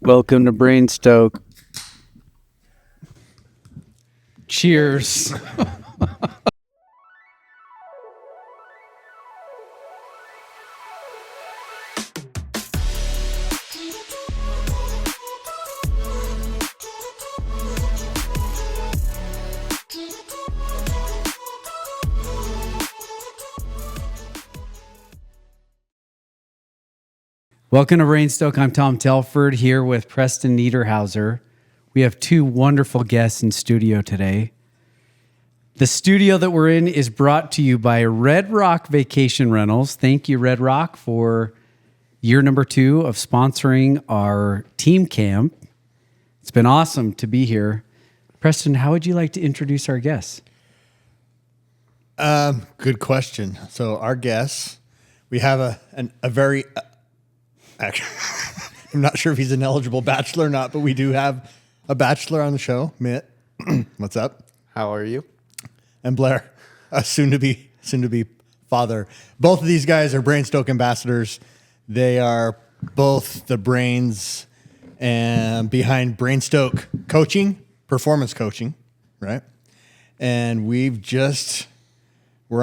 Welcome to BrainStoke. Cheers. Welcome to BrainStoke. I'm Tom Telford here with Preston Niederhauser. We have two wonderful guests in studio today. The studio that we're in is brought to you by Red Rock Vacation Rentals. Thank you, Red Rock, for year number 2 of sponsoring our team camp. It's been awesome to be here. Preston, how would you like to introduce our guests? Good question. So our guests, we have a very... Actually, I'm not sure if he's an eligible bachelor or not, but we do have a bachelor on the show, Mitt. What's up? How are you? And Blair, soon to be father. Both of these guys are BrainStoke ambassadors. They are both the brains and behind BrainStoke coaching, performance coaching, right? And we're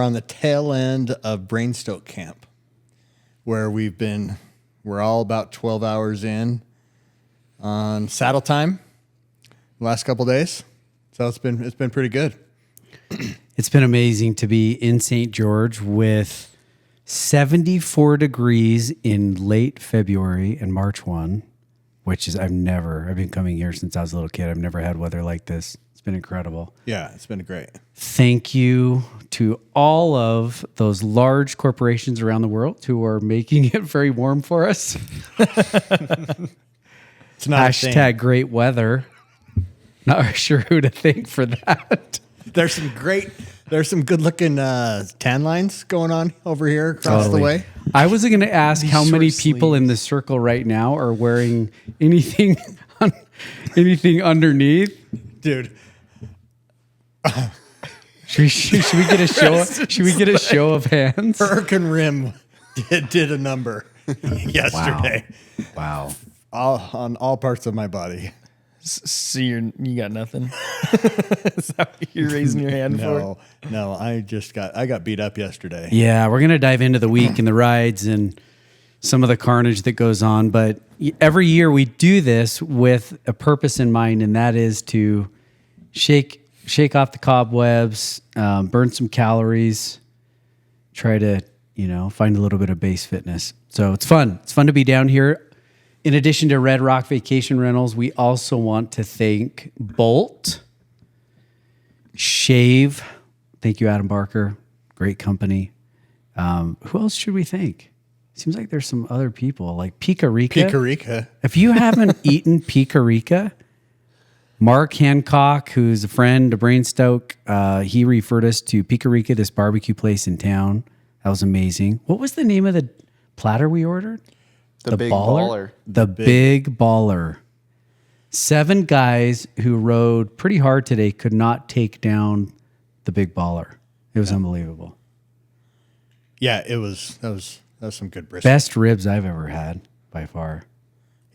on the tail end of BrainStoke Camp, where we're all about 12 hours in on saddle time the last couple of days. So it's been pretty good. It's been amazing to be in St. George with 74 degrees in late February and March 1, which is I've been coming here since I was a little kid. I've never had weather like this. It's been incredible. Yeah, it's been great. Thank you to all of those large corporations around the world who are making it very warm for us. It's not Hashtag great weather. Not sure who to thank for that. There's some good looking tan lines going on over here across the way. I was going to ask how many people in the circle right now are wearing anything underneath. Dude. Should we get a show? Should we get a show of hands? Hurricane Rim did a number yesterday. Wow. On all parts of my body. So you got nothing? Is that what you're raising your hand for? No, I got beat up yesterday. Yeah, we're going to dive into the week and the rides and some of the carnage that goes on. But every year we do this with a purpose in mind, and that is to shake off the cobwebs, burn some calories, try to, find a little bit of base fitness. So it's fun. It's fun to be down here. In addition to Red Rock Vacation Rentals, we also want to thank Bolt, Shave. Thank you, Adam Barker. Great company. Who else should we thank? Seems like there's some other people like Pica-Rica. If you haven't eaten Pica-Rica, Mark Hancock, who's a friend of BrainStoke, he referred us to Pica-Rica, this barbecue place in town. That was amazing. What was the name of the platter we ordered? The Big Baller. The Big Baller. 7 guys who rode pretty hard today could not take down the Big Baller. It was unbelievable. Yeah, that was some good brisket. Best ribs I've ever had by far.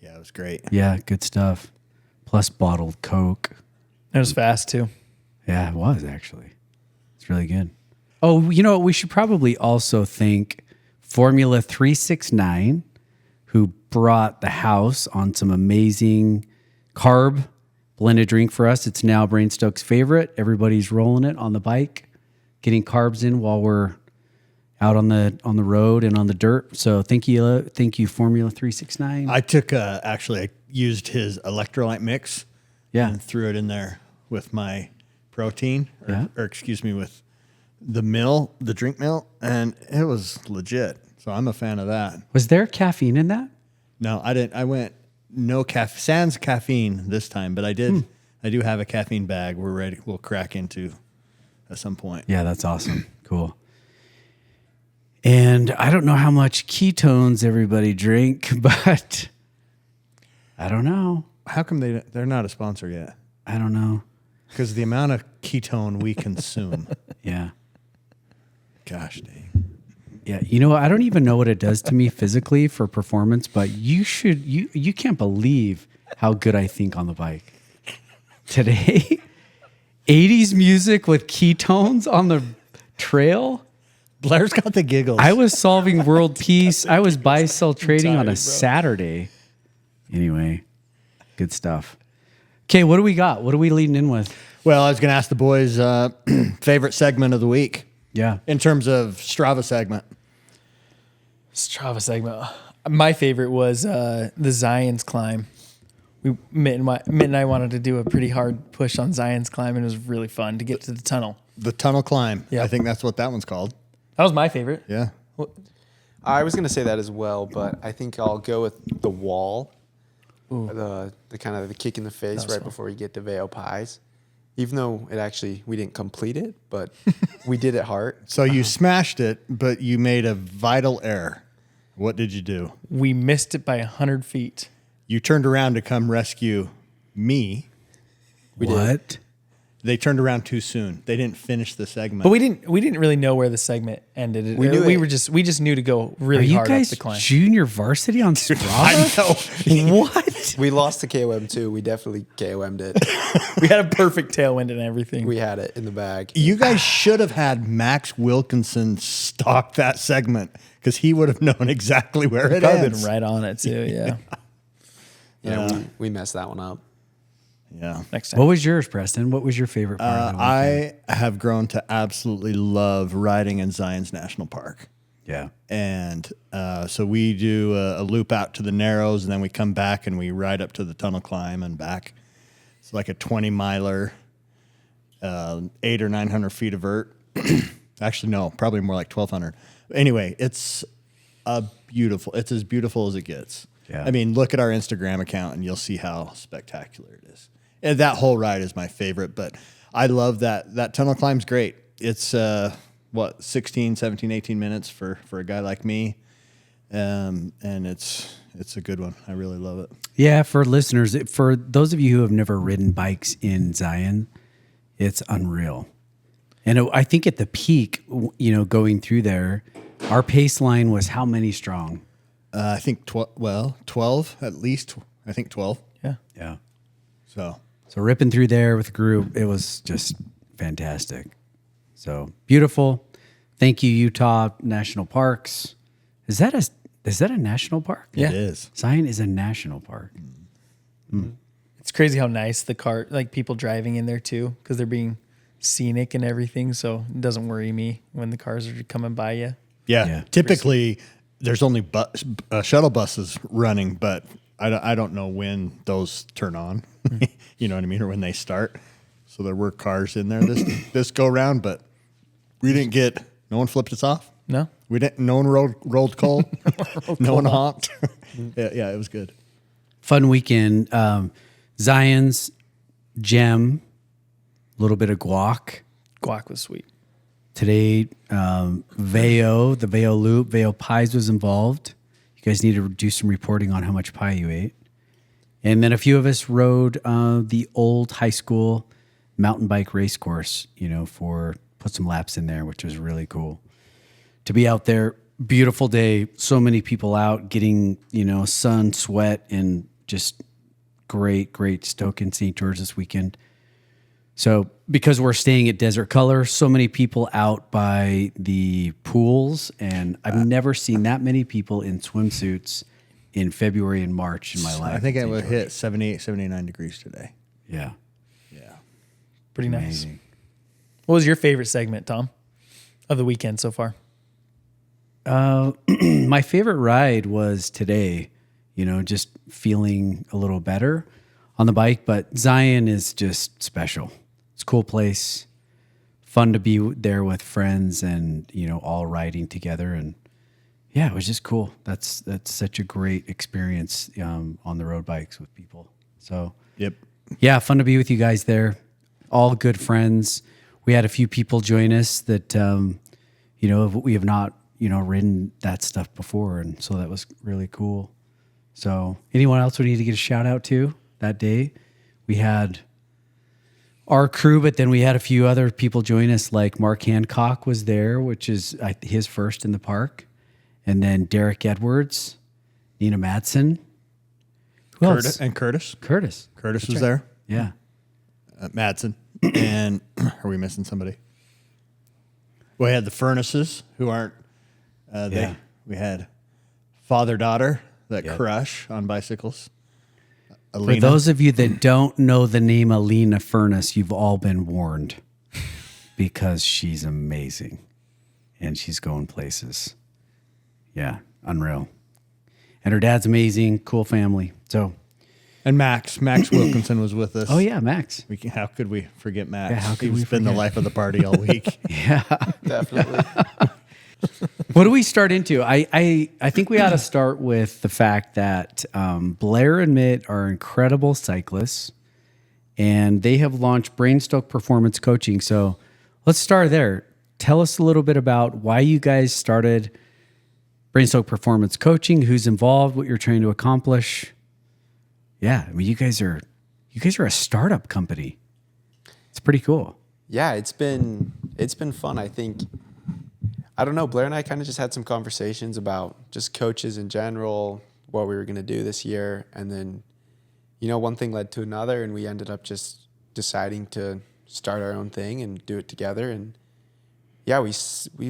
Yeah, it was great. Yeah, good stuff. Plus bottled Coke. It was fast too. Yeah, it was actually. It's really good. Oh, you know what? We should probably also thank Formula 369, who brought the house on some amazing carb blended drink for us. It's now BrainStoke's favorite. Everybody's rolling it on the bike, getting carbs in while we're out on the road and on the dirt. So thank you, Formula 369. I used his electrolyte mix. Yeah. And threw it in there with my protein, with the drink mill, and it was legit. So I'm a fan of that. Was there caffeine in that? No, I didn't. I went no sans caffeine this time, but I did. I do have a caffeine bag. We'll crack into at some point. Yeah, that's awesome. Cool. And I don't know how much ketones everybody drink, but I don't know. How come they're not a sponsor yet? I don't know. Because the amount of ketone we consume. Yeah. Gosh dang. Yeah, I don't even know what it does to me physically for performance, but you can't believe how good I think on the bike. Today, 80s music with ketones on the trail. Blair's got the giggles. I was solving world peace. I was buy-sell trading on a bro. Saturday. Anyway, good stuff. Okay, what do we got? What are we leading in with? Well, I was going to ask the boys favorite segment of the week Yeah. in terms of Strava segment. Strava segment. My favorite was the Zion's climb. Mitt and I wanted to do a pretty hard push on Zion's climb, and it was really fun to get to the tunnel. The tunnel climb. Yeah. I think that's what that one's called. That was my favorite. Yeah. I was going to say that as well, but I think I'll go with the wall. The kind of the kick in the face right before you get to Veo Pies. Even though we didn't complete it, but we did it hard. So you smashed it, but you made a vital error. What did you do? We missed it by 100 feet. You turned around to come rescue me. What? They turned around too soon. They didn't finish the segment. But we didn't really know where the segment ended. We knew we just knew to go Are really you hard up guys the climb. junior varsity on Strava? I know. What? We lost to KOM too. We definitely KOM'd it. We had a perfect tailwind and everything. We had it in the bag. You guys should have had Max Wilkinson stock that segment because he would have known exactly where it Probably ends. been right on it too. Yeah. Yeah, we messed that one up. Yeah. Next time. What was yours, Preston? What was your favorite part of the weekend? I have grown to absolutely love riding in Zion's National Park. Yeah. And so we do a loop out to the Narrows, and then we come back and we ride up to the tunnel climb and back. It's like a 20-miler, 800 or 900 feet of vert. Actually, no, probably more like 1,200. Anyway, it's it's as beautiful as it gets. Yeah. I mean, look at our Instagram account and you'll see how spectacular it is. And that whole ride is my favorite, but I love that tunnel climb's great. It's 16, 17, 18 minutes for a guy like me. And it's a good one. I really love it. Yeah, for listeners, for those of you who have never ridden bikes in Zion, it's unreal. And I think at the peak, going through there, our pace line was how many strong? I think 12 at least. I think 12. Yeah. Yeah. So ripping through there with the group, it was just fantastic. So beautiful. Thank you, Utah National Parks. Is that a national park? Yeah. it is. Zion is a national park. It's crazy how nice the car, like people driving in there too, because they're being scenic and everything. So it doesn't worry me when the cars are coming by you. Yeah. Typically, there's only shuttle buses running, but I don't know when those turn on. You know what I mean, or when they start. So there were cars in there this go round, but we didn't get. No one flipped us off. No. We didn't. No one rolled coal. No one honked. Yeah, it was good. Fun weekend. Zion's, Gem, a little bit of guac. Guac was sweet. Today, Veo, the Veo Loop, Veo Pies was involved. You guys need to do some reporting on how much pie you ate. And then a few of us rode the old high school mountain bike race course, put some laps in there, which was really cool. To be out there, beautiful day, so many people out getting, sun, sweat, and just great Stoke in St. George this weekend. So because we're staying at Desert Color, so many people out by the pools, and I've never seen that many people in swimsuits in February and March in my life. I think in it St. would George. hit 78, 79 degrees today. Yeah. Yeah. Pretty nice. Amazing. What was your favorite segment, Tom, of the weekend so far? My favorite ride was today, just feeling a little better on the bike, but Zion is just special. It's a cool place, fun to be there with friends and, all riding together. And yeah, it was just cool. That's such a great experience on the road bikes with people. So Yep. yeah, fun to be with you guys there. All good friends. We had a few people join us that, we have not, ridden that stuff before. And so that was really cool. So anyone else we need to get a shout out to that day? We had our crew, but then we had a few other people join us, like Mark Hancock was there, which is his first in the park. And then Derek Edwards, Nina Madsen, Who else? Curtis. Curtis. Curtis was there. Yeah. Madsen. And are we missing somebody? We had the Furnaces, who aren't. We had father-daughter that crush on bicycles. Alina. For those of you that don't know the name Alina Furnace, you've all been warned because she's amazing and she's going places. Yeah, unreal. And her dad's amazing, cool family. So, and Max Wilkinson was with us. oh yeah, Max. How could we forget Max? Yeah, how could we He's been the forget? life of the party all week. Yeah. Definitely. What do we start into? I think we ought to start with the fact that Blair and Mitt are incredible cyclists, and they have launched BrainStoke Performance Coaching. So let's start there. Tell us a little bit about why you guys started BrainStoke Performance Coaching, who's involved, what you're trying to accomplish. Yeah, I mean, you guys are a startup company. It's pretty cool. Yeah, it's been fun. I think, I don't know, Blair and I kind of just had some conversations about just coaches in general, what we were going to do this year. And then, one thing led to another, and we ended up just deciding to start our own thing and do it together. And yeah, we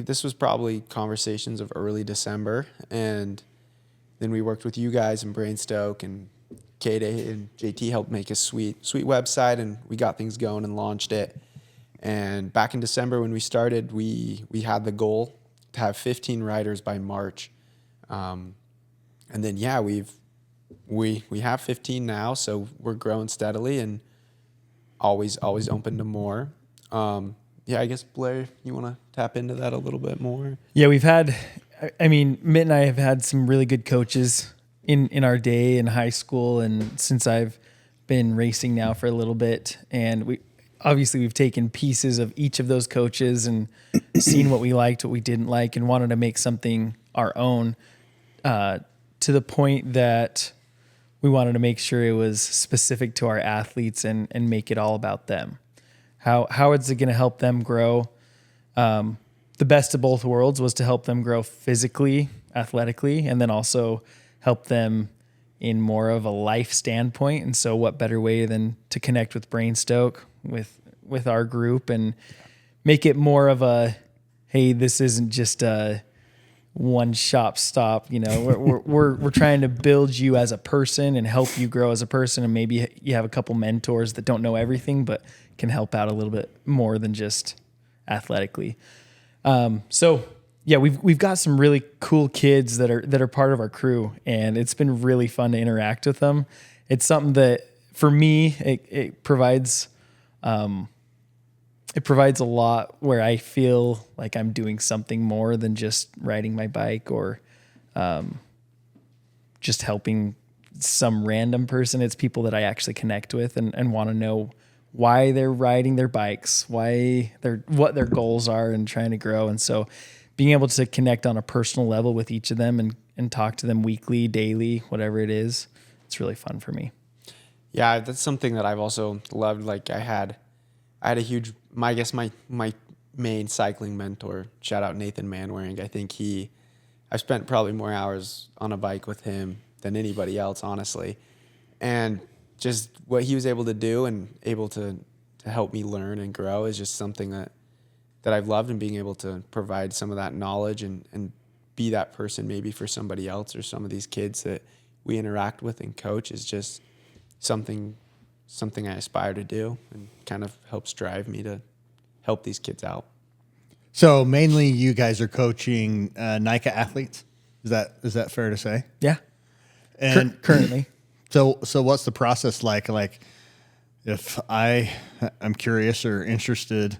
this was probably conversations of early December. And then we worked with you guys and BrainStoke, and K-Day and JT helped make a sweet website, and we got things going and launched it. And back in December when we started, we had the goal to have 15 riders by March. And then, yeah, we have 15 now, so we're growing steadily and always open to more. Yeah, I guess, Blair, you want to tap into that a little bit more? Yeah, Mitt and I have had some really good coaches in our day in high school, and since I've been racing now for a little bit, and we've taken pieces of each of those coaches and seen what we liked, what we didn't like, and wanted to make something our own, to the point that we wanted to make sure it was specific to our athletes and make it all about them. How is it going to help them grow? The best of both worlds was to help them grow physically, athletically, and then also help them in more of a life standpoint. And so what better way than to connect with BrainStoke, with our group, and make it more of a, hey, this isn't just a one shop stop. We're trying to build you as a person and help you grow as a person. And maybe you have a couple mentors that don't know everything, but can help out a little bit more than just athletically. So yeah, we've got some really cool kids that are part of our crew, and it's been really fun to interact with them. It's something that for me, it provides a lot where I feel like I'm doing something more than just riding my bike or just helping some random person. It's people that I actually connect with and want to know why they're riding their bikes, what their goals are, and trying to grow. And so being able to connect on a personal level with each of them and talk to them weekly, daily, whatever it is, it's really fun for me. Yeah, that's something that I've also loved. Like I had a huge, I guess my main cycling mentor, shout out Nathan Manwaring. I think I've spent probably more hours on a bike with him than anybody else, honestly. And just what he was able to do and able to help me learn and grow is just something that I've loved, and being able to provide some of that knowledge and be that person maybe for somebody else or some of these kids that we interact with and coach is just something I aspire to do, and kind of helps drive me to help these kids out. So mainly you guys are coaching NICA athletes. Is that fair to say? Yeah. And Currently. So what's the process like? Like if I'm curious or interested,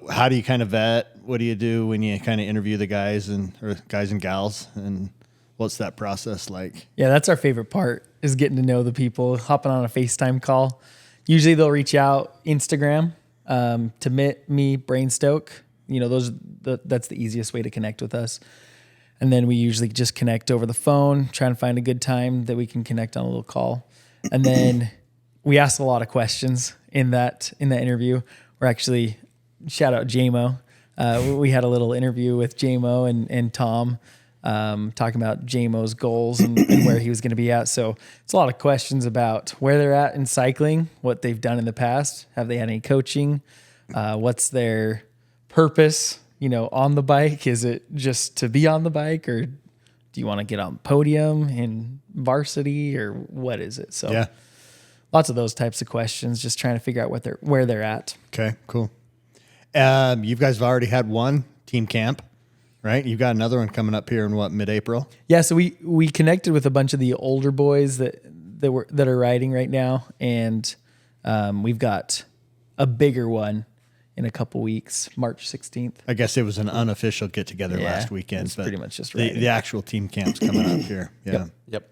how do you kind of vet? What do you do when you kind of interview the guys and gals, and what's that process like? Yeah, that's our favorite part, is getting to know the people, hopping on a FaceTime call. Usually they'll reach out Instagram to Mitt, me, BrainStoke. That's the easiest way to connect with us. And then we usually just connect over the phone, try and find a good time that we can connect on a little call. And then we ask a lot of questions in that interview. We're actually, shout out JMO. We had a little interview with JMO and Tom talking about JMO's goals and where he was going to be at. So it's a lot of questions about where they're at in cycling, what they've done in the past. Have they had any coaching? What's their purpose, on the bike? Is it just to be on the bike, or do you want to get on the podium in varsity, or what is it? So Yeah. lots of those types of questions, just trying to figure out where they're at. Okay, cool. You guys have already had one team camp, right? You've got another one coming up here in mid-April? Yeah, so we connected with a bunch of the older boys that are riding right now, and we've got a bigger one in a couple weeks, March 16th. I guess it was an unofficial get-together last weekend. It's pretty much just the actual team camp's coming up here. Yeah. Yep.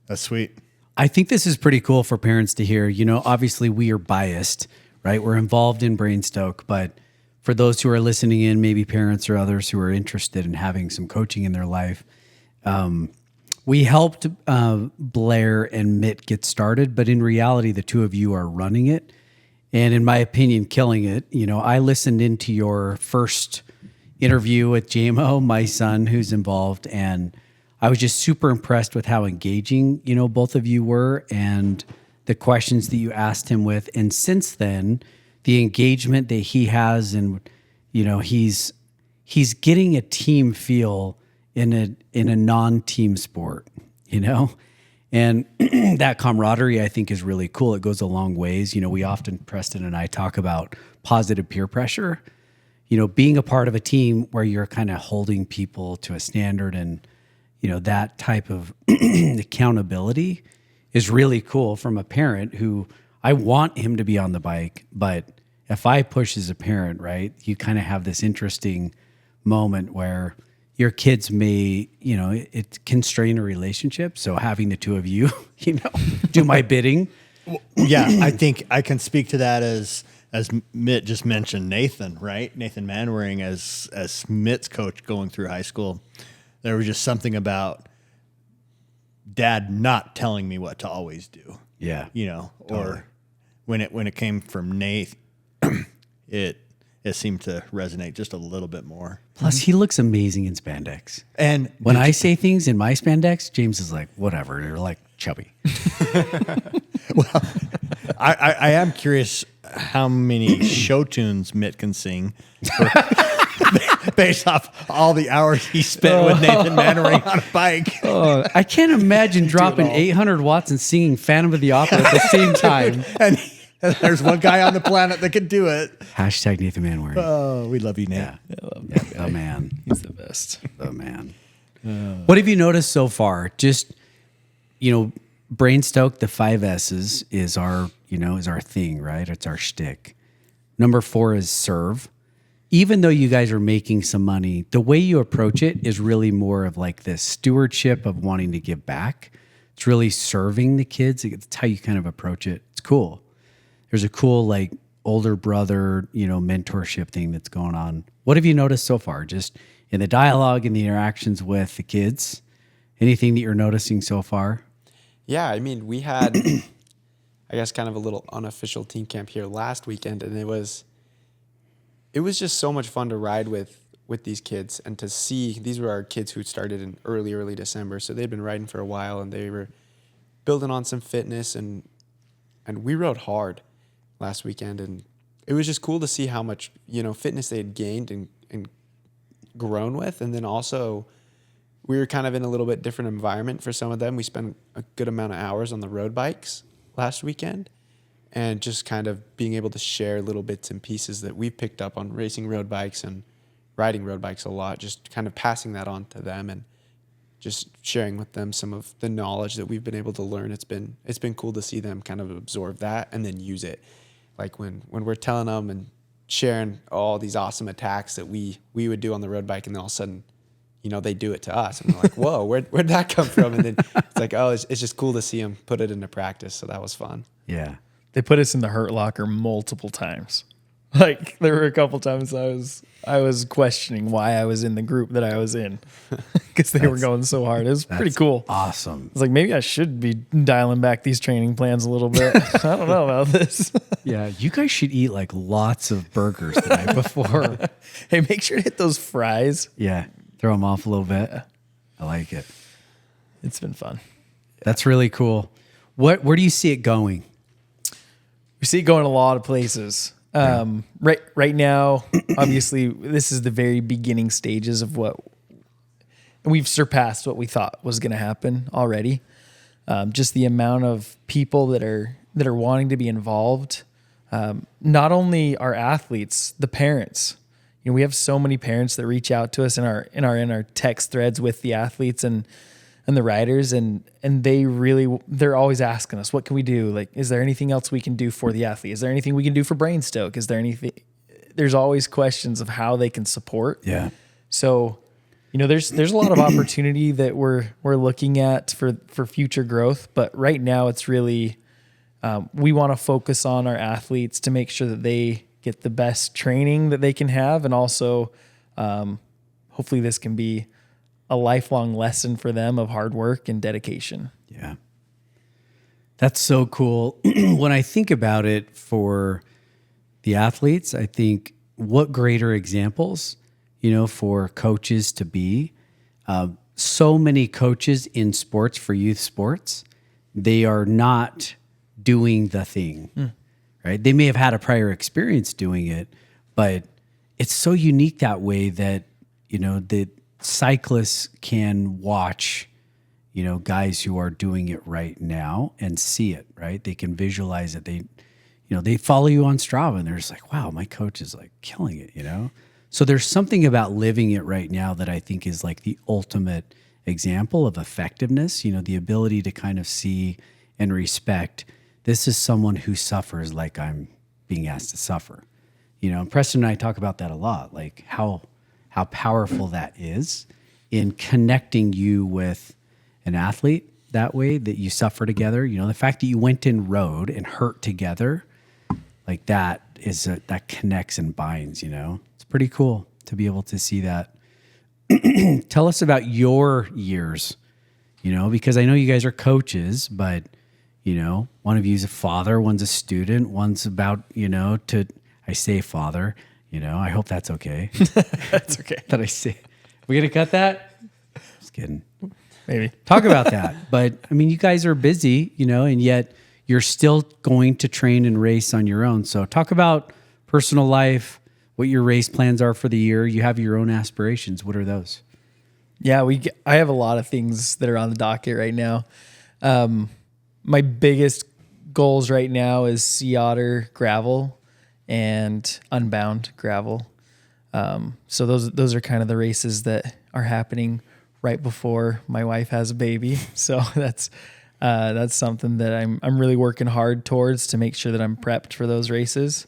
That's sweet. I think this is pretty cool for parents to hear. Obviously we are biased, right? We're involved in BrainStoke, but for those who are listening in, maybe parents or others who are interested in having some coaching in their life, we helped Blair and Mitt get started, but in reality, the two of you are running it. And in my opinion, killing it. I listened into your first interview with JMO, my son, who's involved, and I was just super impressed with how engaging, both of you were, and the questions that you asked him with. And since then, the engagement that he has, and he's getting a team feel in a non-team sport, And that camaraderie, I think, is really cool. It goes a long ways. We often, Preston and I, talk about positive peer pressure. Being a part of a team where you're kind of holding people to a standard, and that type of accountability is really cool from a parent who, I want him to be on the bike, but if I push as a parent, right, you kind of have this interesting moment where your kids may, it can strain a relationship. So having the two of you, do my bidding. Yeah, I think I can speak to that as Mitt just mentioned Nathan, right? Nathan Manwaring as Mitt's coach going through high school. There was just something about Dad not telling me what to always do. Yeah. Or when it came from Nate, it seemed to resonate just a little bit more. Plus, he looks amazing in spandex. And when I say things in my spandex, James is like, whatever. They're like chubby. Well, I am curious how many show tunes Mitt can sing based off all the hours he spent with Nathan Manwaring on a bike. I can't imagine dropping 800 watts and singing Phantom of the Opera at the same time. And there's one guy on the planet that can do it. Hashtag Nathan Manwaring. Oh, we love you, Nate. Yeah. The man. He's the best. The man. What have you noticed so far? Just, BrainStoke, the 5 S's is our thing, right? It's our shtick. Number 4 is serve. Even though you guys are making some money, the way you approach it is really more of like this stewardship of wanting to give back. It's really serving the kids. It's how you kind of approach it. It's cool. There's a cool, like, older brother, mentorship thing that's going on. What have you noticed so far? Just in the dialogue and the interactions with the kids? Anything that you're noticing so far? Yeah, I mean, we had, I guess, kind of a little unofficial team camp here last weekend, and it was just so much fun to ride with these kids and to see. These were our kids who started in early December, so they'd been riding for a while, and they were building on some fitness, and we rode hard last weekend, and it was just cool to see how much fitness they had gained and grown with. And then also we were kind of in a little bit different environment for some of them. We spent a good amount of hours on the road bikes last weekend, and just kind of being able to share little bits and pieces that we've picked up on racing road bikes and riding road bikes a lot, just kind of passing that on to them and just sharing with them some of the knowledge that we've been able to learn. It's been cool to see them kind of absorb that and then use it. Like when we're telling them and sharing all these awesome attacks that we would do on the road bike, and then all of a sudden, they do it to us, and we're like, whoa, where'd that come from? And then it's like, oh, it's just cool to see them put it into practice. So that was fun. Yeah. They put us in the hurt locker multiple times. Like, there were a couple times I was questioning why I was in the group that I was in, because they were going so hard. It was pretty cool. Awesome. It's like, maybe I should be dialing back these training plans a little bit. I don't know about this. Yeah, you guys should eat like lots of burgers the night before. Hey, make sure to hit those fries. Yeah, throw them off a little bit. I like it. It's been fun. That's really cool. Where do you see it going? We see it going a lot of places. Right now, obviously, this is the very beginning stages of what we've surpassed what we thought was going to happen already. Just the amount of people that are wanting to be involved. Not only our athletes, the parents. You know, we have so many parents that reach out to us in our text threads with the athletes and the riders, and they're always asking us, what can we do? Like, is there anything else we can do for the athlete? Is there anything we can do for BrainStoke? Is there anything? There's always questions of how they can support. Yeah. So, you know, there's a lot of opportunity that we're looking at for future growth, but right now it's really we want to focus on our athletes to make sure that they get the best training that they can have, and also hopefully this can be a lifelong lesson for them of hard work and dedication. Yeah. That's so cool. When I think about it for the athletes, I think what greater examples, you know, for coaches to be. So many coaches in sports, for youth sports, they are not doing the thing, right? They may have had a prior experience doing it, but it's so unique that way that, you know, the cyclists can watch, you know, guys who are doing it right now and see it, right? They can visualize it. They, you know, they follow you on Strava and they're just like, wow, my coach is like killing it, you know? So there's something about living it right now that I think is like the ultimate example of effectiveness, you know, the ability to kind of see and respect, this is someone who suffers like I'm being asked to suffer. You know, and Preston and I talk about that a lot, like how powerful that is in connecting you with an athlete that way, that you suffer together. You know, the fact that you went and rode and hurt together, like that that connects and binds, you know. It's pretty cool to be able to see that. Tell us about your years, you know, because I know you guys are coaches, but, you know, one of you is a father, one's a student, one's about, you know, I say father, you know, I hope that's okay. That's okay. That I say, we gonna cut that? Just kidding. Maybe. Talk about that. But I mean, you guys are busy, you know, and yet you're still going to train and race on your own. So talk about personal life, what your race plans are for the year. You have your own aspirations. What are those? Yeah, I have a lot of things that are on the docket right now. My biggest goals right now is Sea Otter gravel and Unbound gravel. So those are kind of the races that are happening right before my wife has a baby. So that's something that I'm really working hard towards to make sure that I'm prepped for those races.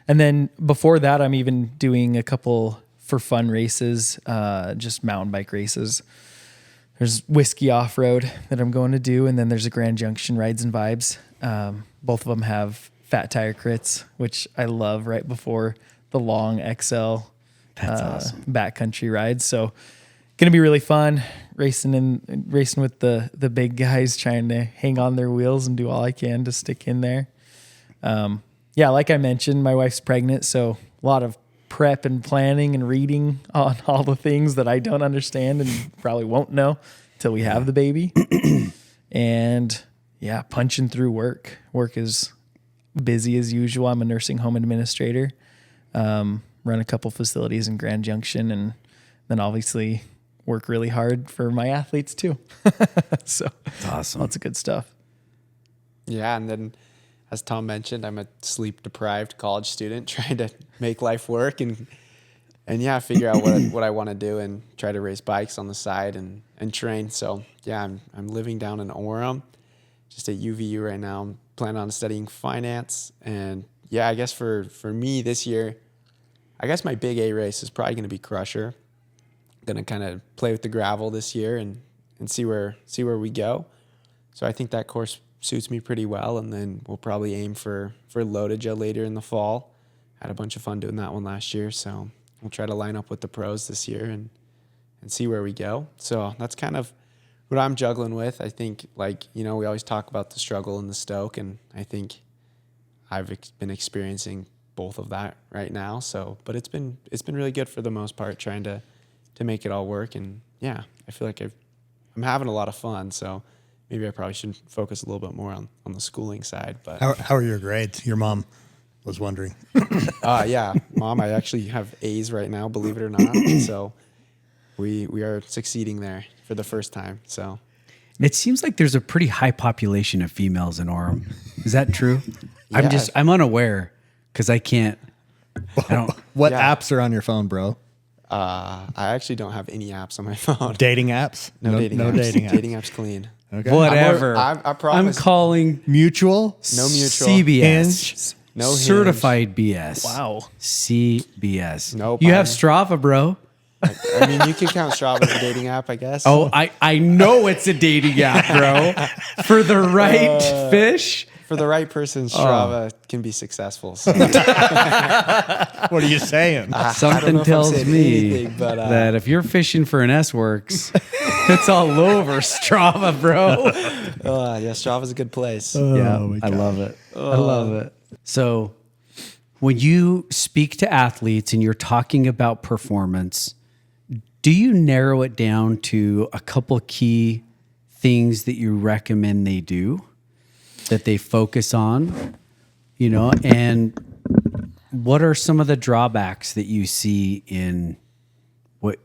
And then before that, I'm even doing a couple for fun races, just mountain bike races. There's Whiskey Off-Road that I'm going to do, and then there's a Grand Junction Rides and Vibes. Both of them have fat tire crits, which I love, right before the long XL Awesome. backcountry rides. So going to be really fun racing with the big guys, trying to hang on their wheels and do all I can to stick in there. Yeah, like I mentioned, my wife's pregnant, so a lot of prep and planning and reading on all the things that I don't understand and probably won't know till we have the baby. And yeah, punching through work. Work is busy as usual. I'm a nursing home administrator. Run a couple facilities in Grand Junction, and then obviously work really hard for my athletes too. So That's awesome. lots of good stuff. Yeah, and then as Tom mentioned, I'm a sleep deprived college student trying to make life work and yeah, figure out what I want to do and try to race bikes on the side and train. So yeah, I'm living down in Orem, just at UVU right now. I'm planning on studying finance, and yeah, I guess for me this year, I guess my big A race is probably going to be Crusher. Gonna kind of play with the gravel this year and see where we go. So I think that course suits me pretty well, and then we'll probably aim for Lodija later in the fall. Had a bunch of fun doing that one last year, so we'll try to line up with the pros this year and see where we go. So that's kind of what I'm juggling with. I think, like, you know, we always talk about the struggle and the stoke, and I think I've been experiencing both of that right now. So, but it's been really good for the most part, trying to make it all work. And yeah, I feel like I've I'm having a lot of fun. So maybe I probably should focus a little bit more on the schooling side. But How are your grades? Your mom was wondering. yeah, Mom, I actually have A's right now, believe it or not. So we are succeeding there for the first time. So It seems like there's a pretty high population of females in Orem. Is that true? Yeah. I'm unaware because I don't. What Yeah. apps are on your phone, bro? I actually don't have any apps on my phone. Dating apps? No dating apps. dating apps. Dating apps clean. Okay. Whatever. I promise. I'm calling Mutual? No mutual. CBS. Hinge? No Hinge. Certified BS. Wow. CBS. Nope, You have I'm- Strava, bro. I mean, you can count Strava as a dating app, I guess. Oh, I know it's a dating app, bro. For the right fish. For the right person, Strava can be successful. So. What are you saying? I don't know Something if I'm tells saying me anything, but, that if you're fishing for an S-Works, it's all over Strava, bro. yeah, Strava's a good place. Yeah, I love it. I love it. So when you speak to athletes and you're talking about performance, do you narrow it down to a couple key things that you recommend they do, that they focus on, and what are some of the drawbacks that you see in what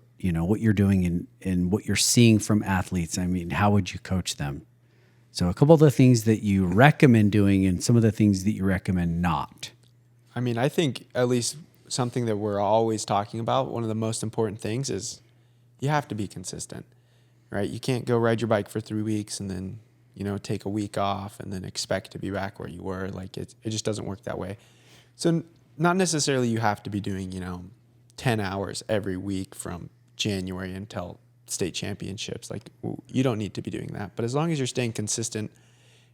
you're doing and what you're seeing from athletes? I mean, how would you coach them? So a couple of the things that you recommend doing and some of the things that you recommend not. I mean, I think at least something that we're always talking about, one of the most important things is you have to be consistent, right? You can't go ride your bike for 3 weeks and then, take a week off and then expect to be back where you were. Like it just doesn't work that way. So not necessarily you have to be doing, 10 hours every week from January until state championships. Like you don't need to be doing that. But as long as you're staying consistent,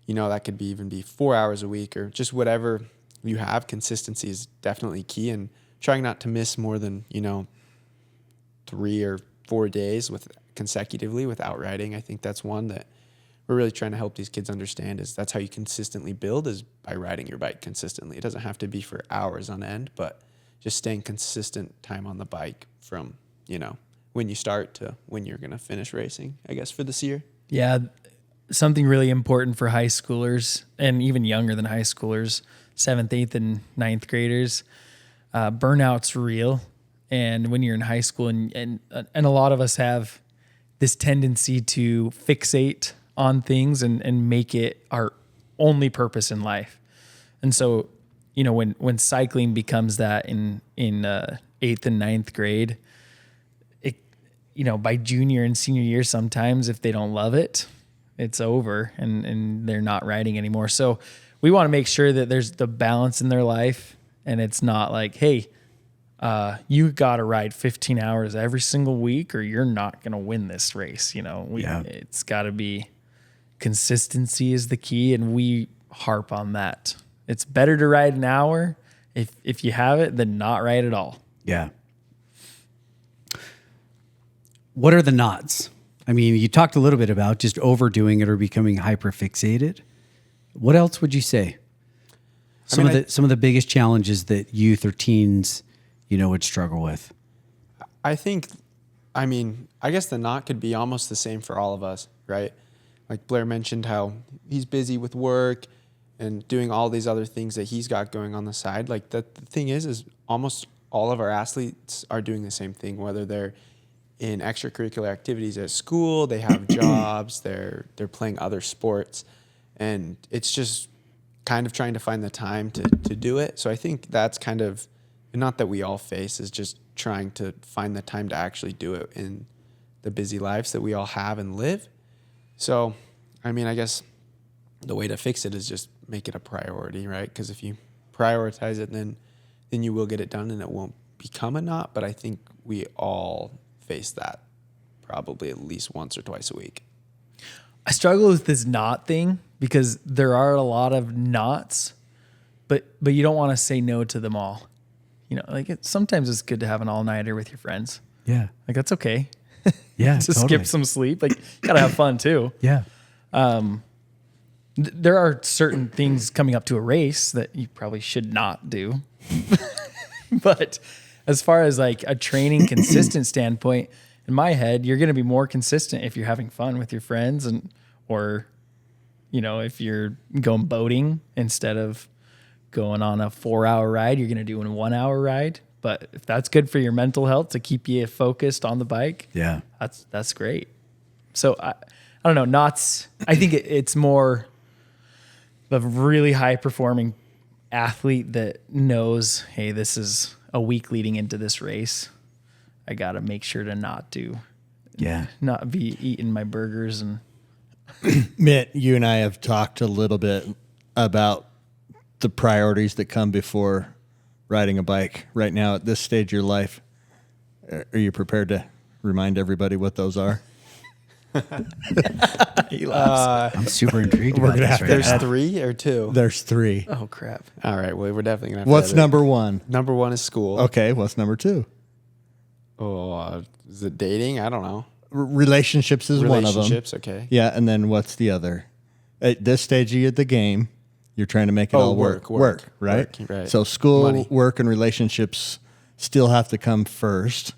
that could even be 4 hours a week or just whatever you have. Consistency is definitely key, and trying not to miss more than 3 or 4 days consecutively without riding. I think that's one that we're really trying to help these kids understand, is that's how you consistently build, is by riding your bike consistently. It doesn't have to be for hours on end, but just staying consistent time on the bike from when you start to when you're going to finish racing, I guess, for this year. Yeah, something really important for high schoolers and even younger than high schoolers, 7th, 8th, and 9th graders. Burnout's real. And when you're in high school, and a lot of us have this tendency to fixate on things and make it our only purpose in life. And so, when cycling becomes that in 8th and 9th grade, by junior and senior year, sometimes if they don't love it, it's over and they're not riding anymore. So we want to make sure that there's the balance in their life, and it's not like, hey, you got to ride 15 hours every single week or you're not going to win this race. It's got to be consistency is the key. And we harp on that. It's better to ride an hour if you have it than not ride at all. Yeah. What are the nots? I mean, you talked a little bit about just overdoing it or becoming hyperfixated. What else would you say? Some of the biggest challenges that youth or teens, would struggle with. I guess the knot could be almost the same for all of us, right? Like Blair mentioned how he's busy with work and doing all these other things that he's got going on the side. Like the thing is almost all of our athletes are doing the same thing, whether they're in extracurricular activities at school, they have jobs, they're playing other sports, and it's just kind of trying to find the time to do it. So I think that's kind of, not that we all face, is just trying to find the time to actually do it in the busy lives that we all have and live. So, I guess the way to fix it is just make it a priority, right? Because if you prioritize it, then you will get it done and it won't become a knot. But I think we all face that probably at least once or twice a week. I struggle with this knot thing because there are a lot of knots, but you don't want to say no to them all. Sometimes it's good to have an all-nighter with your friends. Yeah. Like, that's okay. Yeah. To skip some sleep. Like, you gotta have fun too. Yeah. There are certain things coming up to a race that you probably should not do. But as far as like a training consistent standpoint, in my head, you're going to be more consistent if you're having fun with your friends or, if you're going boating instead of going on a 4-hour ride, you're going to do a 1-hour ride. But if that's good for your mental health to keep you focused on the bike, Yeah. that's great. So I don't know, knots. I think it's more the really high performing athlete that knows, hey, this is a week leading into this race. I got to make sure to not be eating my burgers. And Mitt, you and I have talked a little bit about the priorities that come before riding a bike right now at this stage of your life. Are you prepared to remind everybody what those are? he laughs. I'm super intrigued about this right There's now. 3 or 2. There's 3. Oh crap. All right. Well, we're definitely going to have What's to edit. number 1? Number 1 is school. Okay, what's number 2? Oh, is it dating? I don't know. Relationships is one of them. Relationships, okay. Yeah, and then what's the other? At this stage of the game, you're trying to make it all work, right? Right. So school, Money. work, and relationships still have to come first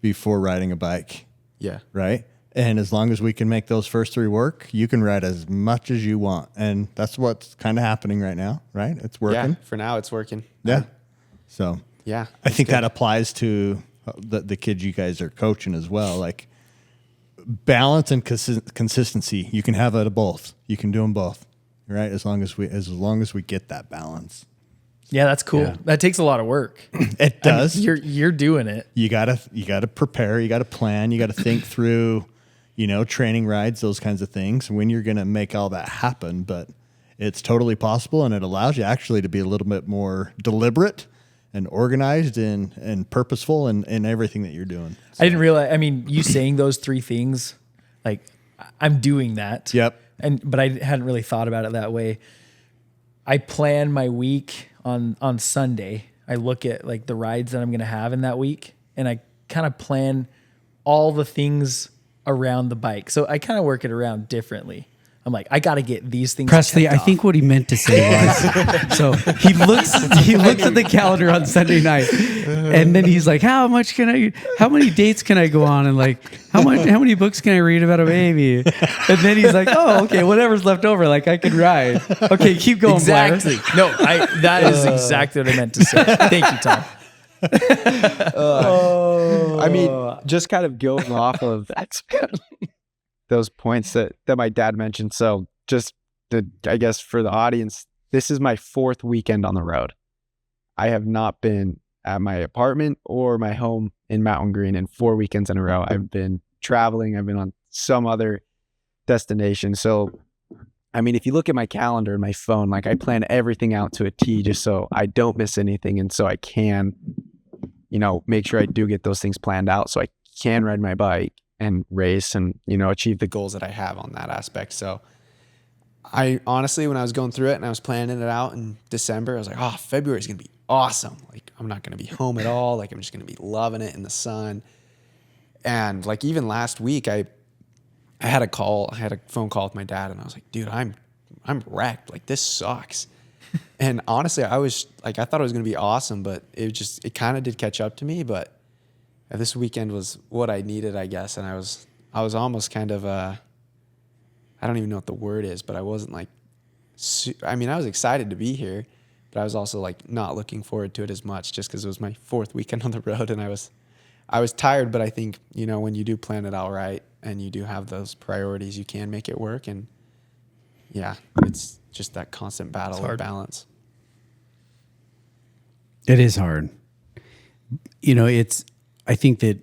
before riding a bike, Yeah. right? And as long as we can make those first 3 work, you can ride as much as you want. And that's what's kind of happening right now, right? It's working. Yeah. For now, it's working. Yeah. So Yeah. I think that applies to the kids you guys are coaching as well. Like balance and consistency. You can have it of both. You can do them both, right? As long as we get that balance. Yeah, that's cool. Yeah. That takes a lot of work. It does. You're doing it. You gotta prepare. You gotta plan. You gotta think through, training rides, those kinds of things. When you're gonna make all that happen, but it's totally possible, and it allows you actually to be a little bit more deliberate and organized and purposeful in everything that you're doing. I didn't realize. I mean, you saying those 3 things, like I'm doing that. Yep. But I hadn't really thought about it that way. I plan my week on Sunday. I look at like the rides that I'm going to have in that week, and I kind of plan all the things around the bike. So I kind of work it around differently. I'm like, I got to get these things. Presley, checked I off. think what he meant to say was, so he looks at the calendar on Sunday night, and then he's like, how many dates can I go on, and like, how many books can I read about a baby? And then he's like, oh, okay, whatever's left over, like I can ride. Okay, keep going, Exactly. Blair. No, that is exactly what I meant to say. Thank you, Tom. I mean, just kind of going off of those points that my dad mentioned. So I guess for the audience, this is my 4th weekend on the road. I have not been at my apartment or my home in Mountain Green in 4 weekends in a row. I've been traveling. I've been on some other destination. So, I mean, if you look at my calendar and my phone, like I plan everything out to a T just so I don't miss anything. And so I can, make sure I do get those things planned out so I can ride my bike and race and, achieve the goals Goals that I have on that aspect. So I honestly, when I was going through it and I was planning it out in December, I was like, oh, February is going to be awesome. Like I'm not going to be home at all. Like I'm just going to be loving it in the sun. And like even last week, I had a phone call with my dad, and I was like, dude, I'm wrecked. Like this sucks. And honestly, I was like, I thought it was going to be awesome, but it kind of did catch up to me. But this weekend was what I needed, I guess. And I was almost kind of, I don't even know what the word is, but I wasn't like, I was excited to be here, but I was also like not looking forward to it as much just because it was my 4th weekend on the road, and I was tired. But I think, when you do plan it out right and you do have those priorities, you can make it work. And yeah, it's just that constant battle of balance. It is hard. I think that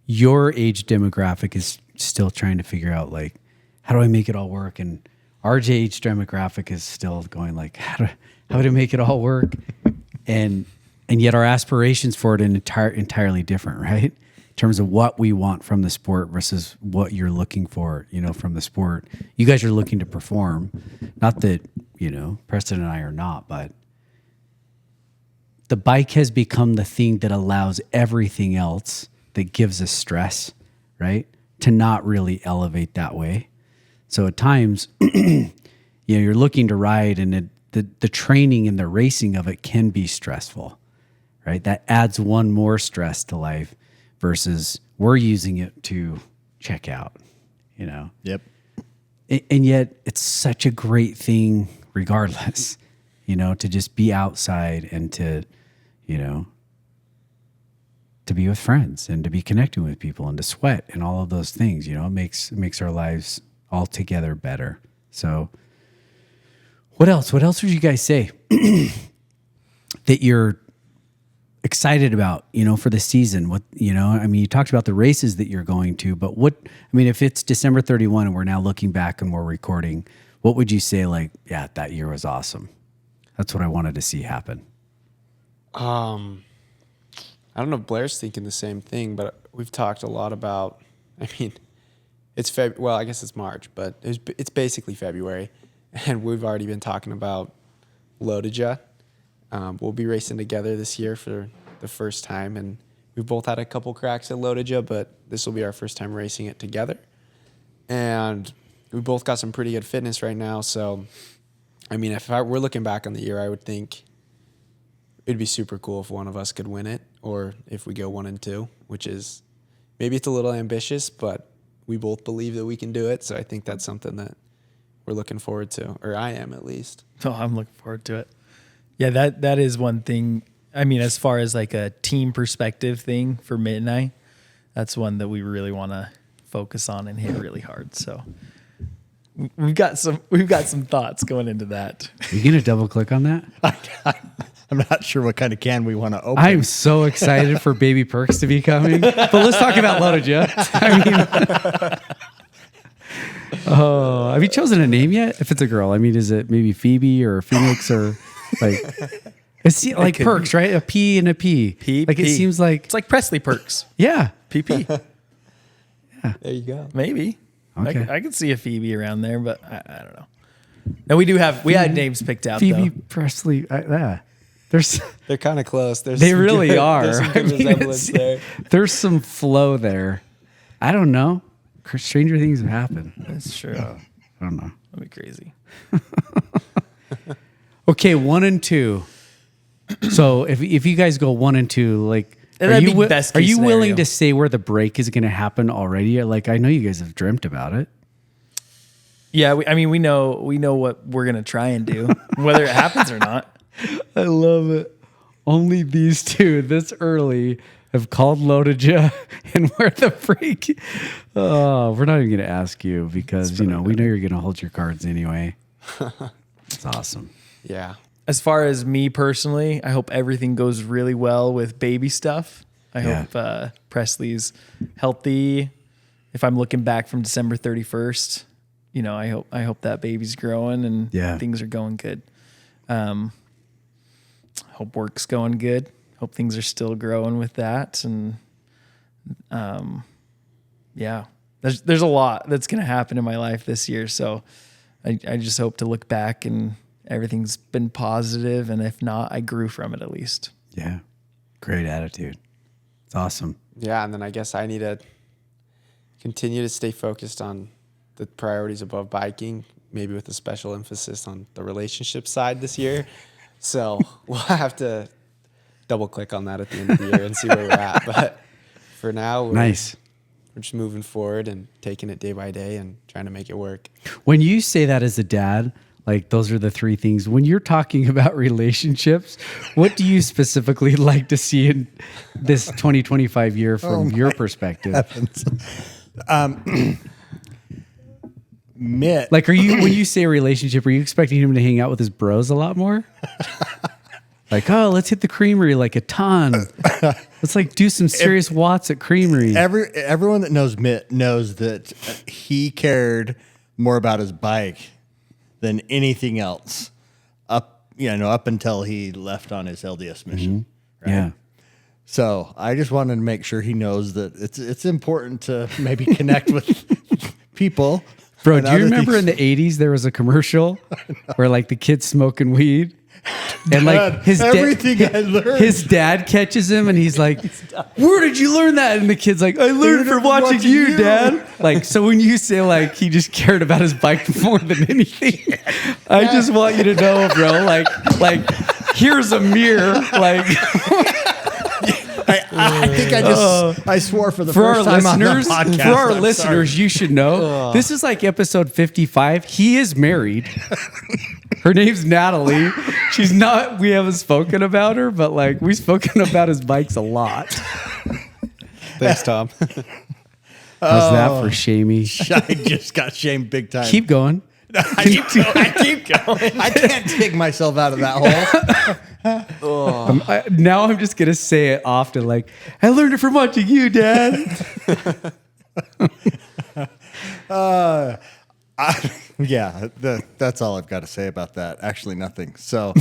your age demographic is still trying to figure out like, how do I make it all work? And our age demographic is still going like, how do I make it all work? And yet our aspirations for it are entirely different, right? In terms of what we want from the sport versus what you're looking for, from the sport. You guys are looking to perform. Not that, Preston and I are not, but the bike has become the thing that allows everything else that gives us stress, right, to not really elevate that way. So at times, you're looking to ride, and the training and the racing of it can be stressful, right? That adds one more stress to life versus we're using it to check out, you know? Yep. And yet it's such a great thing regardless, you know, to just be outside and to, you know, to be with friends and to be connecting with people and to sweat and all of those things, you know, it makes our lives all together better. So what else would you guys say that you're excited about, you know, for the season? What, you know, I mean, you talked about the races that you're going to, but what, I mean, if it's December 31 and we're now looking back and we're recording, what would you say? Like, yeah, that year was awesome. That's what I wanted to see happen. I don't know if Blair's thinking the same thing, but we've talked a lot about, I mean, it's well, I guess it's March, but it's basically February, and we've already been talking about Lodija. We'll be racing together this year for the first time, and we've both had a couple cracks at Lodija, but this will be our first time racing it together. And we both got some pretty good fitness right now, so, I mean, if we're looking back on the year, I would think it'd be super cool if one of us could win it, or if we go 1 and 2, which is, maybe it's a little ambitious, but we both believe that we can do it. So I think that's something that we're looking forward to, or I am at least. Oh, I'm looking forward to it. Yeah, that is one thing. I mean, as far as like a team perspective thing for Mitt and I, that's one that we really want to focus on and hit really hard. So we've got some thoughts going into that. Are you going to double click on that? I'm not sure what kind of can we want to open. I'm so excited for Baby Perks to be coming, but let's talk about Lodija. I mean, oh, have you chosen a name yet? If it's a girl, I mean, is it maybe Phoebe or Phoenix or like? It's like Perks, right? A P and a P. Like it seems like it's like Presley Perks. Yeah, PP. There you go. Maybe. Okay. I could see a Phoebe around there, but I don't know. No, we had names picked out. Phoebe though. Presley. They're kind of close. They really are. There's some good resemblance there. There's some flow there. I don't know. Stranger things have happened. That's true. I don't know. That'd be crazy. Okay, 1 and 2. So if you guys go 1 and 2, like, That'd be best are case you willing scenario. to say where the break is going to happen already? Like, I know you guys have dreamt about it. Yeah, we know what we're gonna try and do, whether it happens or not. I love it. Only these two this early have called Lodija and where the freak. Oh, we're not even going to ask you because, you know, we know you're going to hold your cards anyway. It's awesome. Yeah. As far as me personally, I hope everything goes really well with baby stuff. I hope Presley's healthy. If I'm looking back from December 31st, you know, I hope that baby's growing and things are going good. Hope work's going good. Hope things are still growing with that. And there's a lot that's going to happen in my life this year. So I just hope to look back and everything's been positive. And if not, I grew from it at least. Yeah. Great attitude. It's awesome. Yeah. And then I guess I need to continue to stay focused on the priorities above biking, maybe with a special emphasis on the relationship side this year. So we'll have to double click on that at the end of the year and see where we're at. But for now, we're just moving forward and taking it day by day and trying to make it work. When you say that as a dad, like those are the 3 things. When you're talking about relationships, what do you specifically like to see in this 2025 year from your perspective? Mitt. Like, when you say relationship, are you expecting him to hang out with his bros a lot more? Like, oh, let's hit the creamery like a ton. Let's like do some serious watts at creamery. Everyone that knows Mitt knows that he cared more about his bike than anything else up until he left on his LDS mission. Mm-hmm. Right? Yeah. So I just wanted to make sure he knows that it's important to maybe connect with people. Bro, do you remember in the 80s there was a commercial where like the kid's smoking weed? And like his dad catches him and he's like, where did you learn that? And the kid's like, I learned from watching you, Dad. Like, so when you say like he just cared about his bike more than anything, I just want you to know, bro, like here's a mirror. Like I think I swore for the For our first time listeners, on the podcast. for our I'm listeners, you should know this is like episode 55. He is married. Her name's Natalie. She's not. We haven't spoken about her, but like we've spoken about his bikes a lot. Thanks, Tom. How's that for shamey? sorry. I just got shamed big time. Keep going. I keep going. I can't dig myself out of that hole. Now I'm just gonna say it often. Like I learned it from watching you, Dad. That's all I've got to say about that. Actually, nothing. So,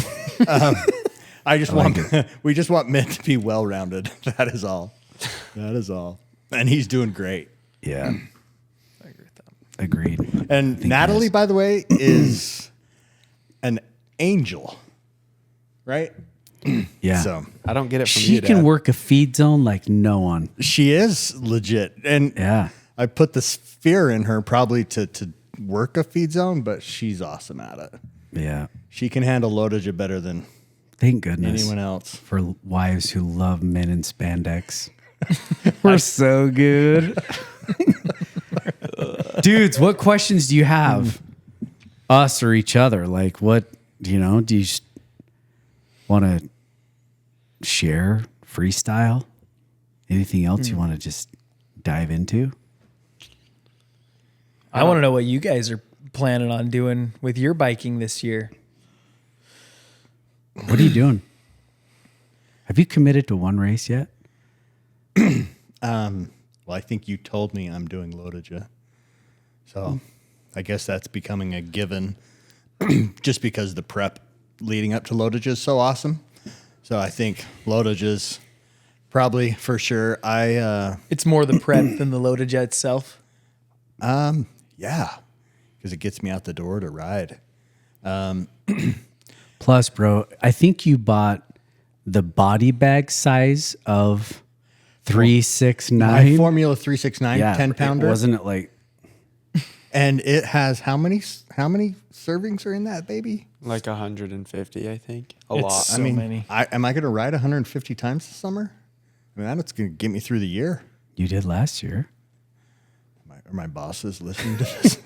we just want Mitt to be well-rounded. That is all. That is all. And he's doing great. Yeah, I agree with that. Agreed. And Natalie, by the way, is an angel, right? Yeah. So I don't get it from She you, can Dad. work a feed zone like no one. she is legit. And Yeah. I put this fear in her probably to work a feed zone, but she's awesome at it. Yeah. She can handle loadage better than Thank goodness. anyone else. For wives who love men in spandex. We're so good. Dudes, what questions do you have? Us or each other? Like what, do you just want to share, freestyle? Anything else you want to just dive into? I want to know what you guys are planning on doing with your biking this year. What are you doing? Have you committed to one race yet? Well, I think you told me I'm doing Lodaja. So I guess that's becoming a given just because the prep leading up to Lodaja is so awesome. So I think Lodaja's probably for sure. It's more the prep than the loadage itself. Yeah, because it gets me out the door to ride. Plus, bro, I think you bought the body bag size of 369. My Formula 369 yeah, 10 pounder. Wasn't it like And it has how many servings are in that baby? Like 150, I think. A It's lot. so many. Am I going to ride 150 times this summer? I mean, that's going to get me through the year. you did last year? Are my bosses listening to this?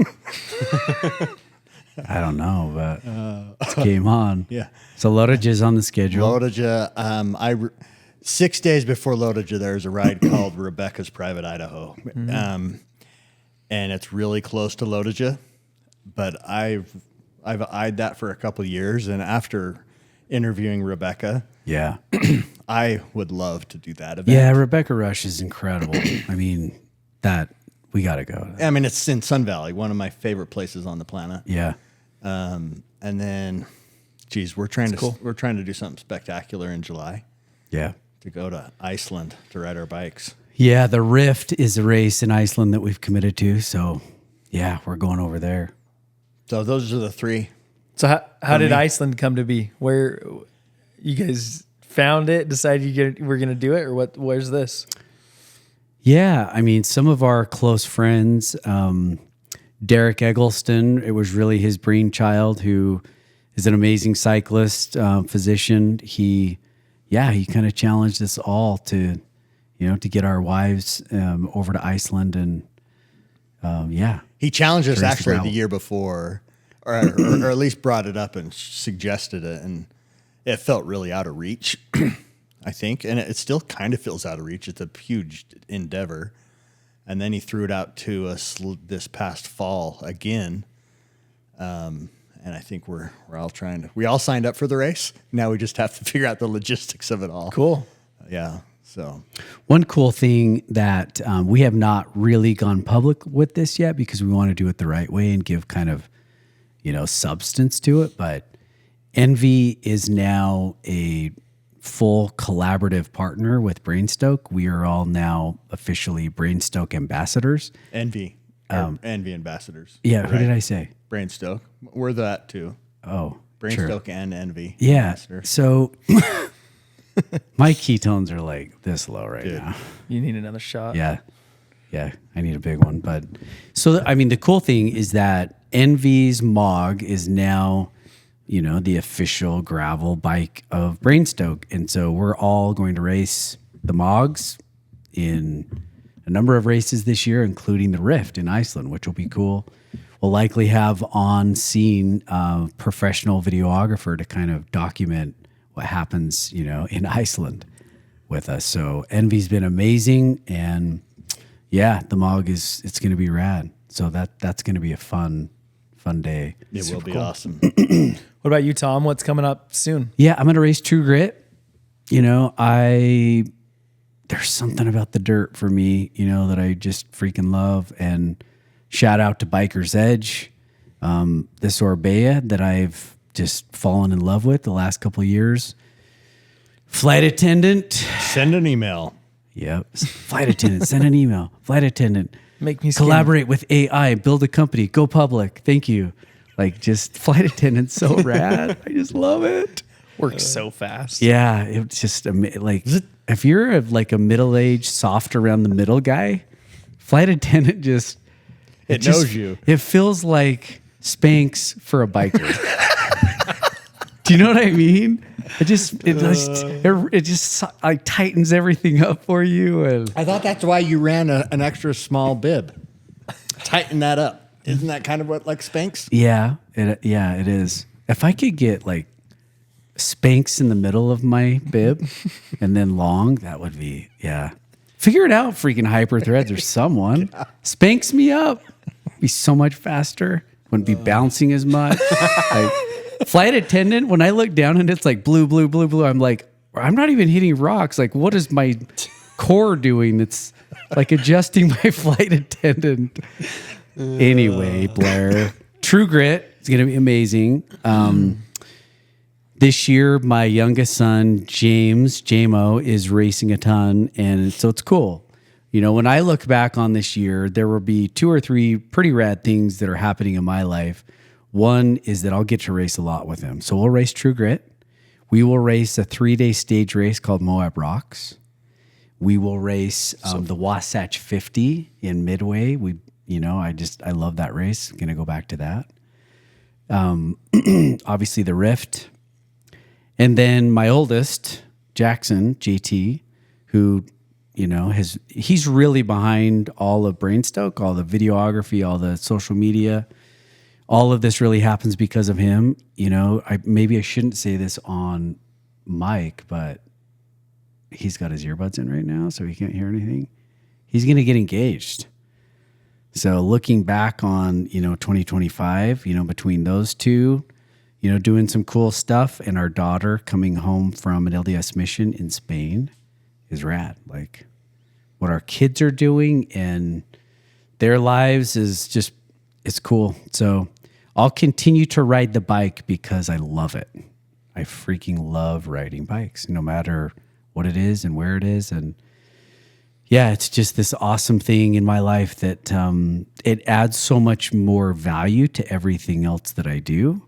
I don't know, but it's game on. Yeah. So Lodaja is on the schedule. Lodaja, 6 days before Lodaja, there's a ride called Rebecca's Private Idaho. And it's really close to Lodaja, but I've eyed that for a couple of years. And after interviewing Rebecca, Yeah. I would love to do that event. Yeah, Rebecca Rush is incredible. I mean, we got to go. I mean, it's in Sun Valley, one of my favorite places on the planet. Yeah. And then, we're trying to do something spectacular in July Yeah. to go to Iceland to ride our bikes. Yeah, the Rift is a race in Iceland that we've committed to. So, yeah, we're going over there. So those are the three. So how did Iceland come to be? Where you guys found it, decided you were going to do it, or what? Where's this? Yeah, I mean, some of our close friends, Derek Eggleston, it was really his brainchild, who is an amazing cyclist, physician. He kind of challenged us all to get our wives over to Iceland, and He challenged us Race actually gravel. the year before, or at least brought it up and suggested it, and it felt really out of reach, I think, and it still kind of feels out of reach. It's a huge endeavor, and then he threw it out to us this past fall again, and I think we're all we all signed up for the race. Now we just have to figure out the logistics of it all. Cool. Yeah. So one cool thing that we have not really gone public with this yet because we want to do it the right way and give kind of, substance to it. But Envy is now a full collaborative partner with BrainStoke. We are all now officially BrainStoke ambassadors. Envy ambassadors. Yeah. Who did I say? BrainStoke. We're that too. Oh, BrainStoke sure. and Envy. Yeah. ambassadors. So my ketones are like this low right now. You need another shot. Yeah. Yeah. I need a big one. But so, I mean, the cool thing is that Envy's Mog is now, the official gravel bike of BrainStoke. And so we're all going to race the Mogs in a number of races this year, including the Rift in Iceland, which will be cool. We'll likely have on scene a professional videographer to kind of document what happens, in Iceland with us. So Envy's been amazing, and yeah, the Mog it's going to be rad. So that's going to be a fun day. It will be awesome. What about you, Tom? What's coming up soon? Yeah, I'm going to race True Grit. There's something about the dirt for me, that I just freaking love. And shout out to Biker's Edge, this Orbea that I've just fallen in love with the last couple of years. Flight attendant. Send an email. Yep. Flight attendant. Send an email. Flight attendant. Make me skinny. Collaborate with AI. Build a company. Go public. Thank you. Just flight attendant. So rad. I just love it. Works so fast. Yeah. It's just if you're a middle-aged, soft around the middle guy, flight attendant it knows you. It feels like Spanx for a biker. Do you know what I mean? It just tightens everything up for you. And I thought that's why you ran an extra small bib. Tighten that up. Isn't that kind of what Spanx? yeah, it is. If I could get Spanx in the middle of my bib and then long, that would be, yeah. Figure it out, freaking Hyper Threads or someone. Spanx me up. Be so much faster. Wouldn't be bouncing as much. Flight attendant, when I look down and it's blue, blue, blue, blue, I'm I'm not even hitting rocks. What is my core doing? It's adjusting my flight attendant. Anyway, Blair, True Grit is going to be amazing. This year, my youngest son, JMO, is racing a ton, and so it's cool. When I look back on this year, there will be 2 or 3 pretty rad things that are happening in my life. One is that I'll get to race a lot with him. So we'll race True Grit. We will race a 3-day stage race called Moab Rocks. We will race the Wasatch 50 in Midway. I love that race. Going to go back to that. Obviously the Rift. And then my oldest, Jackson, JT, who, he's really behind all of BrainStoke, all the videography, all the social media. All of this really happens because of him. Maybe I shouldn't say this on mic, but he's got his earbuds in right now, so he can't hear anything. He's going to get engaged. So looking back on, 2025, between those two, doing some cool stuff, and our daughter coming home from an LDS mission in Spain is rad. What our kids are doing and their lives is just, it's cool. So I'll continue to ride the bike because I love it. I freaking love riding bikes, no matter what it is and where it is. And yeah, it's just this awesome thing in my life that it adds so much more value to everything else that I do.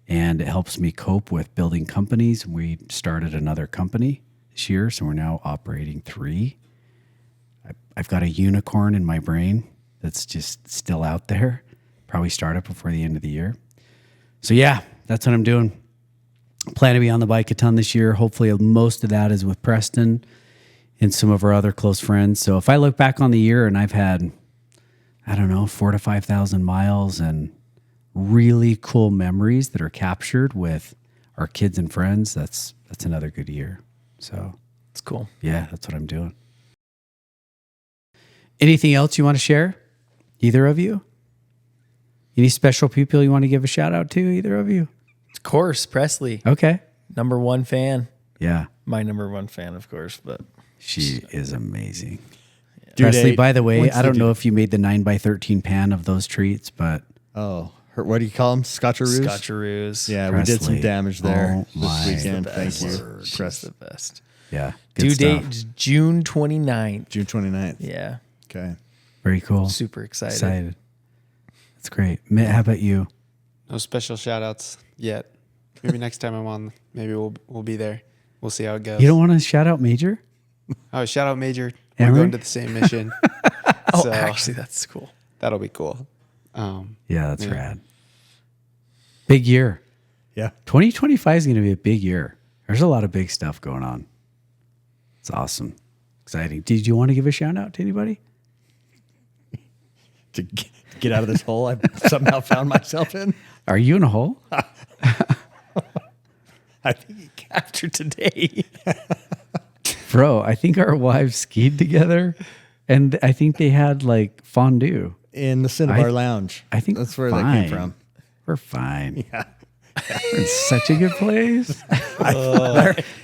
And it helps me cope with building companies. We started another company this year, so we're now operating 3. I've got a unicorn in my brain that's just still out there. Probably start it before the end of the year. So yeah, that's what I'm doing. Plan to be on the bike a ton this year. Hopefully most of that is with Preston and some of our other close friends. So if I look back on the year and I've had, 4,000 to 5,000 miles and really cool memories that are captured with our kids and friends, that's another good year. So it's cool. Yeah, that's what I'm doing. Anything else you want to share? Either of you? Any special people you want to give a shout out to? Either of you? Of course, Presley. Okay. Number 1 fan. Yeah. My number 1 fan, of course, but she is amazing. Yeah. Due Presley, date, by the way, I don't due- know if you made the 9x13 pan of those treats, but what do you call them? Scotcheroos? Scotcheroos. Yeah, Presley. we did some damage there my this weekend. Best. Thank you. She's the best. yeah. Due Good date stuff. is June 29th. June 29th. Yeah. Okay. Very cool. Super excited. That's great. Mitt, how about you? No special shout outs yet. Maybe next time I'm on, maybe we'll be there. We'll see how it goes. You don't want to shout out Major? Oh, shout out Major. We're Emery? going to the same mission. Oh, actually, that's cool. That'll be cool. Yeah, that's rad. Big year. Yeah. 2025 is going to be a big year. There's a lot of big stuff going on. It's awesome. exciting. Did you want to give a shout out to anybody? To get out of this hole I somehow found myself in. Are you in a hole? I think After today. Bro, I think our wives skied together and I think they had like fondue. in the Cinnabar Lounge. I think that's where we're that came fine. from. We're fine. Yeah. We're in such a good place.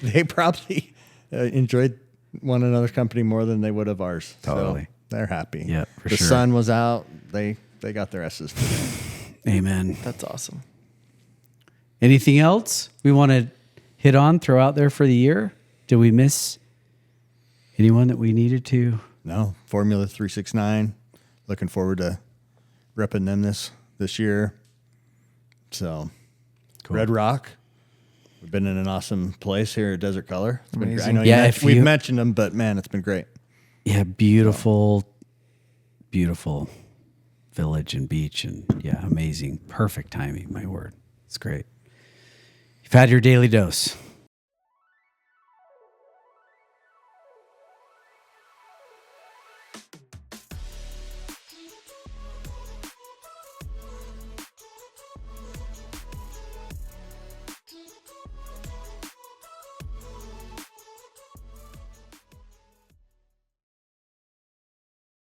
They probably enjoyed one another's company more than they would have ours. Totally. So they're happy. Yeah, for the sure. sun was out. They got their S's. Amen. That's awesome. Anything else we want to hit on, throw out there for the year? Did we miss anyone that we needed to? No, Formula 369. Looking forward to repping them this year. So, Cool. Red Rock. We've been in an awesome place here at Desert Color. It's been great. I know Yeah, if we've you- mentioned them, but man, it's been great. Yeah, beautiful village and beach, and yeah, amazing. Perfect timing, my word. It's great. You've had your daily dose.